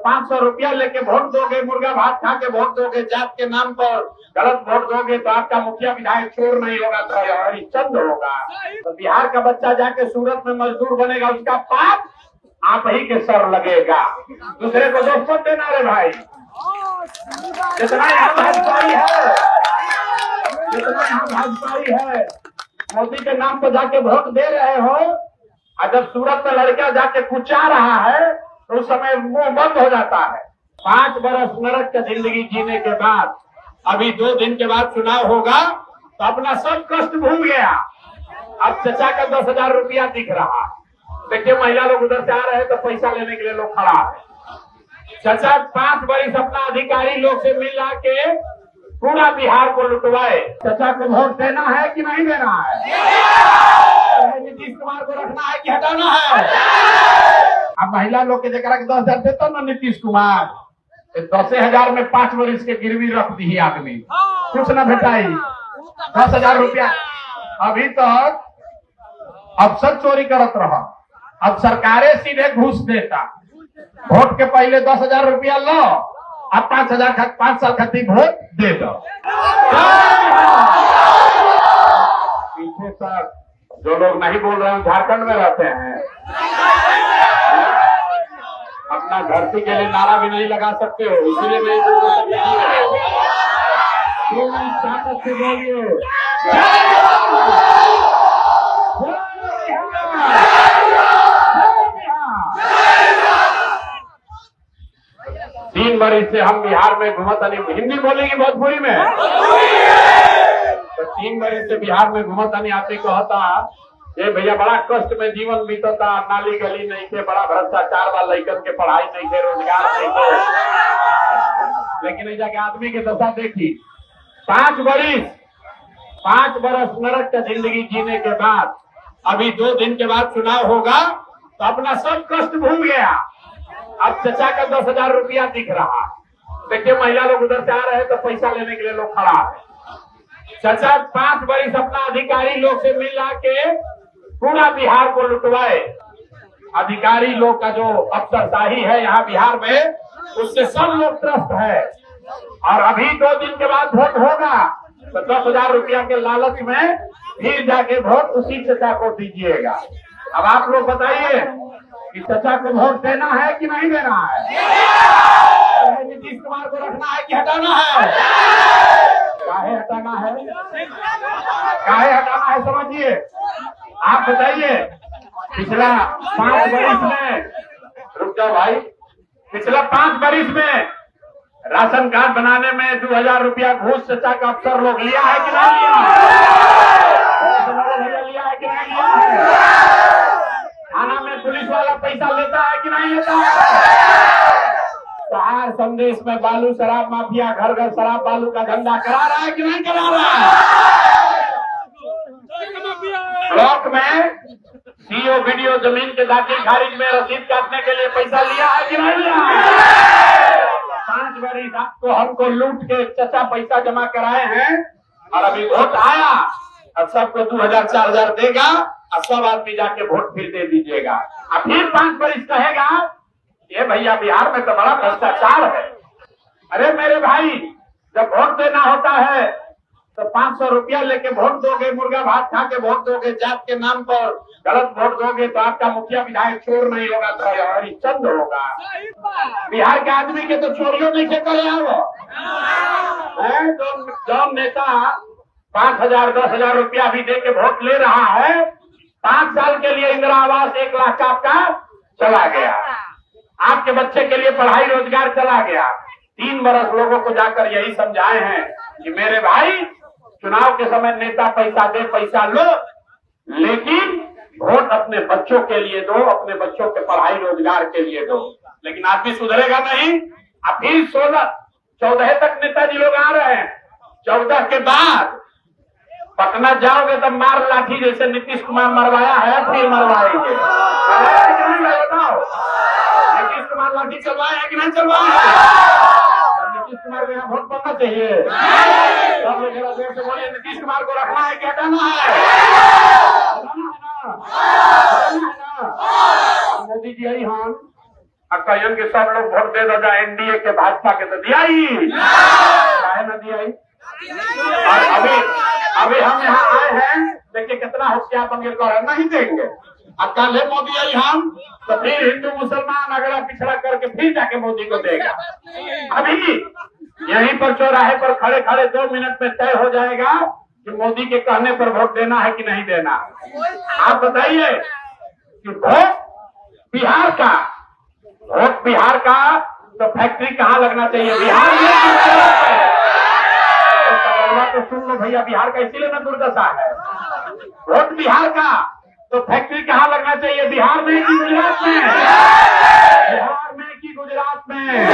500 रुपया लेके वोट दोगे, मुर्गा भात खा के वोट दोगे, जात के नाम पर गलत वोट दोगे तो आपका मुखिया विधायक चोर नहीं होगा तो हरिश्चंद्र होगा। तो बिहार का बच्चा जाके सूरत में मजदूर बनेगा, उसका पाप आप ही के सर लगेगा। दूसरे को दोष मत देना रे भाई। जितना यहाँ भाजपाई है, जितना यहाँ भाजपाई है, मोदी के नाम पर जाके वोट दे रहे हो, और जब सूरत में लड़का जाके कुचा रहा है तो उस समय मुंह बंद हो जाता है। 5 बरस नरक की जिंदगी जीने के बाद अभी 2 दिन के बाद चुनाव होगा तो अपना सब कष्ट भूल गया। अब चचा का 10,000 रुपया दिख रहा है। देखिए महिला लोग उधर से आ रहे हैं तो पैसा लेने के लिए लोग खड़ा है। चचा 5 बरस अपना अधिकारी लोग से मिला के पूरा बिहार को लुटवाए। चचा को वोट देना है कि नहीं देना है? नीतीश कुमार को रखना है कि हटाना है? अब महिला लोग के जरा के 10,000 देता ना नीतीश कुमार, 10,000 में 5 बरस के गिरवी रख दी आदमी, कुछ न भेटाई। 10,000 रुपया अभी तक अफसर चोरी करत रहा, अब सरकारें सीधे घूस देता। वोट के पहले 10,000 रुपया लो, अब 5 साल खातिर वोट दे दो। पीछे तक जो लोग नहीं बोल रहे हैं झारखंड में रहते हैं, अपना धरती के लिए नारा भी नहीं लगा सकते हो, इसीलिए मैं ताकत से बोलिए 3 बरस से हम बिहार में घूमत आनी। हिंदी बोलेगी भोजपुरी में? तो 3 बरस से बिहार में घूमत आनी। आते कहता ये भैया बड़ा कष्ट में जीवन बीतता, नाली गली नहीं थे, बड़ा भ्रष्टाचार वाला, लड़कन के पढ़ाई नहीं थे, रोजगार नहीं थे। लेकिन ऐसा के आदमी के दशा देखी। 5 बरस नरक की जिंदगी जीने के बाद अभी 2 दिन के बाद चुनाव होगा तो अपना सब कष्ट भूल गया। अब चचा का 10,000 रुपया दिख रहा है। देखिए महिला लोग उधर से आ रहे हैं तो पैसा लेने के लिए लोग खड़ा है। चचा 5 बरस अपना अधिकारी लोग से मिला के पूरा बिहार को लुटवाए। अधिकारी लोग का जो अफसरशाही है यहाँ बिहार में, उससे सब लोग त्रस्त है। और अभी 2 दिन के बाद वोट होगा तो 10,000 रुपया के लालच में फिर जाके वोट उसी चचा को दीजिएगा। अब आप लोग बताइए कि चचा को वोट देना है कि नहीं देना है? नीतीश कुमार को रखना है कि हटाना है? काहे हटाना है? काहे हटाना है समझिए। आप बताइए, पिछला 5 बरस में, रुक जाओ भाई, पिछला 5 बरस में राशन कार्ड बनाने में 2,000 रुपया घूस चचा का अफसर लोग लिया है कि नहीं लिया है? लिया है कि नहीं लिया है? थाना में पुलिस वाला पैसा लेता है कि नहीं लेता है? शहर संदेश में बालू शराब माफिया घर घर शराब बालू का धंधा करा रहा है कि नहीं करा रहा है? ब्लॉक में सीओ वीडियो जमीन के दाखिल खारिज में रसीद काटने के लिए पैसा लिया है कि नहीं लिया है? 5 बरस आपको हमको लूट के चचा पैसा जमा कराए हैं और अभी वोट आया और सबको 2,000 4,000 देगा और सब आदमी जाके वोट फिर दे दीजिएगा। और फिर 5 बरस कहेगा ये भैया बिहार में तो बड़ा भ्रष्टाचार है। अरे मेरे भाई, जब वोट देना होता है तो 500 रुपया लेके वोट दोगे, मुर्गा भात खा के वोट दोगे, जात के नाम पर गलत वोट दोगे तो आपका मुखिया विधायक चोर नहीं होगा तो हरिश्चंद्र होगा। बिहार के आदमी के तो चोरियों नहीं से करे जो नेता 5,000 10,000 रुपया भी दे के वोट ले रहा है, 5 साल के लिए इंदिरा आवास 1 लाख का आपका चला गया, आपके बच्चे के लिए पढ़ाई रोजगार चला गया। 3 बरस लोगों को जाकर यही समझाए हैं कि मेरे भाई चुनाव के समय नेता पैसा दे पैसा लो, लेकिन वोट अपने बच्चों के लिए दो, अपने बच्चों के पढ़ाई रोजगार के लिए दो। लेकिन आदमी सुधरेगा नहीं। अब फिर 14 तक नेताजी लोग आ रहे हैं, 14 के बाद पटना जाओगे तो मार लाठी जैसे नीतीश कुमार मरवाया है फिर मरवाएंगे। बताओ नीतीश कुमार लाठी चलवाए है कि नहीं चलवाए? नीतीश कुमार को यहाँ वोट पड़ना चाहिए। सब लोग जरा देर से बोलिए नीतीश कुमार को रखना है कि हटाना है? मोदी जी आई हन कहियन के सब लोग वोट दे दो एनडीए के भाजपा के, तो दिया ही काहे न दिया ही। और अभी हम यहाँ आए हैं, देखिए कितना होशियार बन गए, नहीं देंगे। अब कल मोदी आई हम तो फिर हिंदू मुसलमान अगला पिछड़ा करके फिर जाके मोदी को देगा। अभी यहीं पर चौराहे पर खड़े खड़े 2 मिनट में तय हो जाएगा कि मोदी के कहने पर वोट देना है कि नहीं देना। आप बताइए कि वोट बिहार का तो फैक्ट्री कहाँ लगना चाहिए? बिहार में। तो सुन लो भैया, बिहार का इसीलिए ना दुर्दशा है। वोट बिहार का तो फैक्ट्री कहाँ लगना चाहिए? बिहार में कि गुजरात में? बिहार में कि गुजरात में?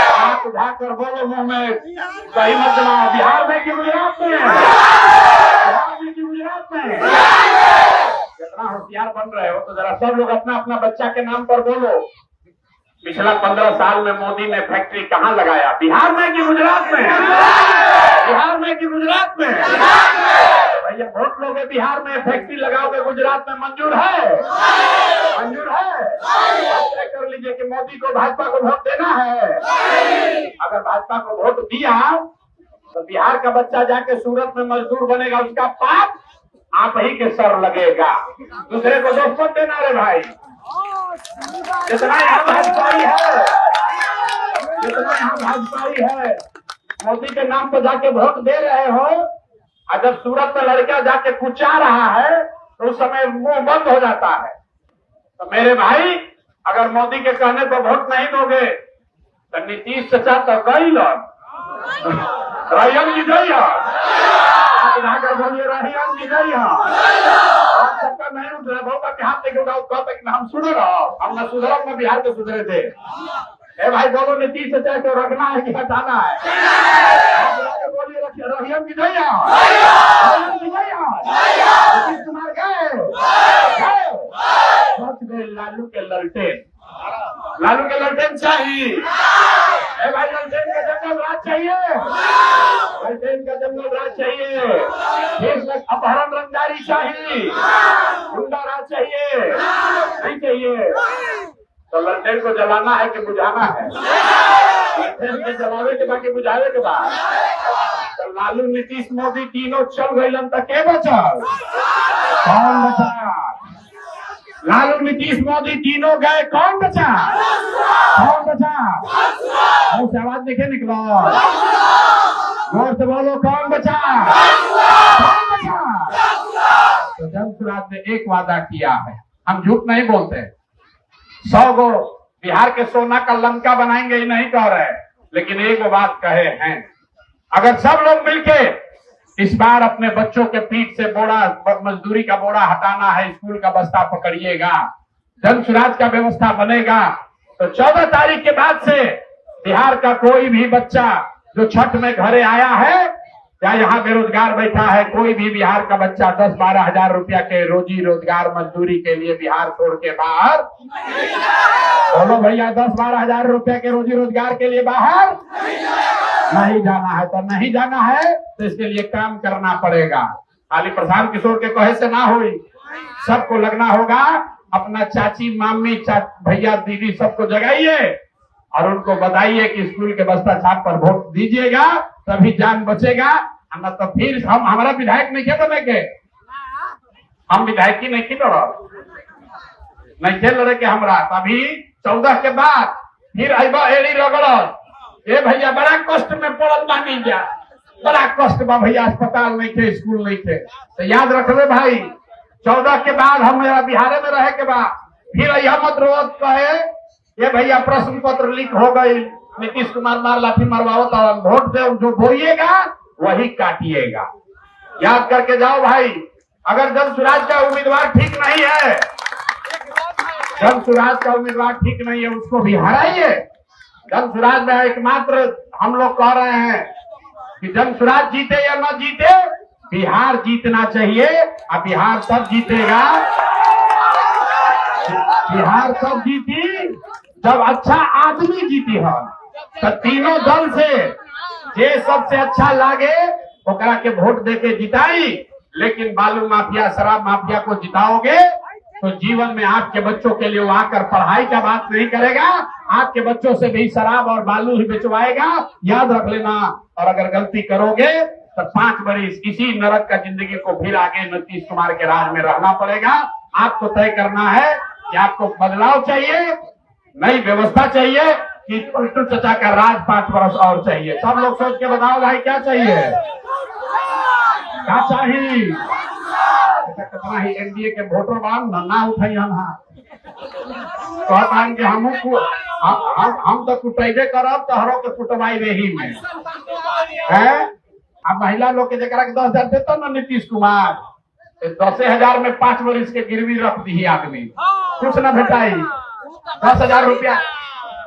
हाथ उठाकर बोलो मुंह में, सही मत जमाओ। बिहार में कि गुजरात में? बिहार में कि गुजरात में? कितना होशियार बन रहे हो, तो जरा सब लोग अपना अपना बच्चा के नाम पर बोलो। पिछला 15 साल में मोदी ने फैक्ट्री कहाँ लगाया? बिहार में कि गुजरात में? बिहार में कि गुजरात में? भैया वोट लोगे बिहार में, फैक्ट्री लगाओगे गुजरात में, मंजूर है? मंजूर है? तय कर लीजिए कि मोदी को, भाजपा को वोट देना है। अगर भाजपा को वोट दिया तो बिहार का बच्चा जाके सूरत में मजदूर बनेगा, उसका पाप आप ही के सर लगेगा। दूसरे को दोष मत देना रे भाई। जितना यहाँ भाजपाई है, मोदी के नाम पर जाके वोट दे रहे हो, अगर सूरत में लड़का जाके कुचा रहा है तो उस समय मुंह बंद हो जाता है। तो मेरे भाई, अगर मोदी के कहने पर वोट नहीं दोगे तो नीतीश चाचा तो गई रहीम जी गई है, बोलिए रहीम जी गई है। सबका नहीं उठ रहा, बहुत के हाथ लेके उठाओ, कहते हम सुधर, हम न सुधर न बिहार के सुधरे थे। ए भाई बोलो, नीतीश चाचा को रखना है कि हटाना है? बोलिए रहीम जी गई है, नीतीश कुमार गए लालू के ललटेन। लालू के ललटेन चाहिए भाई, ललटेन का जंगल राज चाहिए, ललटेन का जंगल राज चाहिए, अपहरण रंगदारी चाहिए, गुंडा राज चाहिए, नहीं चाहिए। तो ललटेन को जलाना है कि बुझाना है? ललटेन को जलावे के बाद बुझावे के बाद। तो लालू नीतीश मोदी तीनों चल गए तक के बचल? कौन बचा? लालू नीतीश मोदी तीनों गए, कौन बचा? कौन बचा? से आवाज देखे निकलो, जोर से बोलो, कौन बचा? कौन बचा? तो जनसुराज ने एक वादा किया है, हम झूठ नहीं बोलते। 100 गो बिहार के सोना का लंका बनाएंगे ही नहीं कह रहे, लेकिन एक बात कहे हैं, अगर सब लोग मिलके इस बार अपने बच्चों के पीठ से बोरा, मजदूरी का बोरा हटाना है, स्कूल का बस्ता पकड़िएगा, जनसुराज का व्यवस्था बनेगा, तो 14 तारीख के बाद से बिहार का कोई भी बच्चा जो छठ में घरे आया है या यहाँ बेरोजगार बैठा है, कोई भी बिहार का बच्चा 10-12 हजार रुपया के रोजी रोजगार मजदूरी के लिए बिहार छोड़ के बाहर, बोलो भैया, 10-12 हजार रुपया के रोजी रोजगार के लिए बाहर नहीं जाना है। तो नहीं जाना है तो इसके लिए काम करना पड़ेगा। खाली प्रशांत किशोर के कहे से ना हुई, सबको लगना होगा। अपना चाची, मामी, भैया, दीदी सबको जगाइए और उनको बताइए कि स्कूल के बस्ता छाप पर वोट दीजिएगा, तभी जान बचेगा। न तो फिर हम हमारा विधायक नहीं खे बनेंगे, हम विधायकी नहीं की नहीं खेल रहे के हमरा। तभी 14 के बाद फिर आइबा एड़ी रगड़, ए भैया बड़ा कष्ट में पड़ल बानी जा, बड़ा कष्ट बा भैया, अस्पताल नहीं थे, स्कूल नहीं थे। तो याद रखबे भाई, 14 के बाद हम बिहार में रहे के बाद फिर यह मत रोज कहे ये भैया प्रश्न पत्र लीक हो गई, नीतीश कुमार मार लाठी मरवाओ, तो वोट दे, जो बोइएगा वही काटिएगा। याद करके जाओ भाई। अगर जनसुराज का उम्मीदवार ठीक नहीं है, जनसुराज का उम्मीदवार ठीक नहीं है, उसको भी हराइए। जनसुराज में एकमात्र हम लोग कह रहे हैं कि जनसुराज जीते या न जीते, बिहार जीतना चाहिए। और बिहार तब जीतेगा, बिहार तब जीती जब अच्छा आदमी जीती है। तो तीनों दल से जे सबसे अच्छा लागे ओकरा के वोट देके जिताई, लेकिन बालू माफिया, शराब माफिया को जिताओगे तो जीवन में आपके बच्चों के लिए वो आकर पढ़ाई का बात नहीं करेगा, आपके बच्चों से भी शराब और बालू ही बिचवाएगा। याद रख लेना। और अगर गलती करोगे तो 5 बरिस इसी नरक का जिंदगी को फिर आगे नीतीश कुमार के राज में रहना पड़ेगा। आपको तय करना है कि आपको बदलाव चाहिए, नई व्यवस्था चाहिए, कि पलटू चचा का राज 5 वर्ष और चाहिए। सब लोग सोच के बताओ भाई क्या चाहिए, क्या चाहिए। कितना ही एनडीए के वोटर बांध ना उठाई हम कहता कि हम तो कुटेबे करब तहरों के कुटवाई रही में है। अब महिला लोग के जरा 10,000 देता ना नीतीश कुमार, 10,000 में 5 बरिस के गिरवी रख दी आदमी, कुछ ना भेटाई। 10,000 रुपया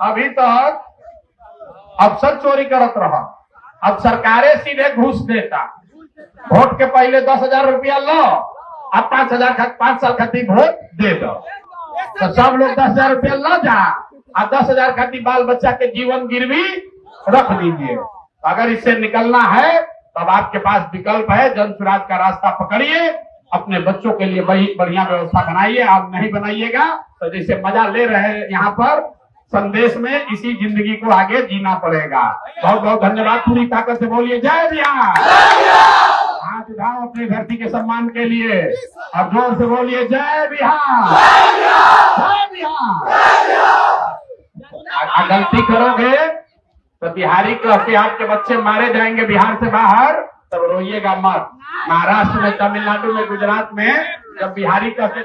अभी तक अफसर चोरी करत रहा, अब सरकारें सीधे घूस देता। वोट के पहले 10,000 रुपया लो, अब 5 साल खातिर वोट दे दो। तो सब लोग 10,000 रुपया लो जा, और 10,000 खातिर बाल बच्चा के जीवन गिरवी रख दीजिए। अगर इससे निकलना है तब आपके पास विकल्प है, जन सुराज का रास्ता पकड़िए, अपने बच्चों के लिए बढ़िया व्यवस्था बनाइए। आप नहीं बनाइएगा तो जैसे मजा ले रहे हैं यहाँ पर संदेश में, इसी जिंदगी को आगे जीना पड़ेगा। बहुत बहुत धन्यवाद। पूरी ताकत से बोलिए जय बिहार। हाथ उठाओ अपनी धरती के सम्मान के लिए और जोर से बोलिए जय बिहार, जय बिहार। गलती करोगे तो बिहारी कह के आपके बच्चे मारे जाएंगे बिहार से बाहर, तब रोइएगा मत। महाराष्ट्र में, तमिलनाडु में, गुजरात में जब बिहारी कह के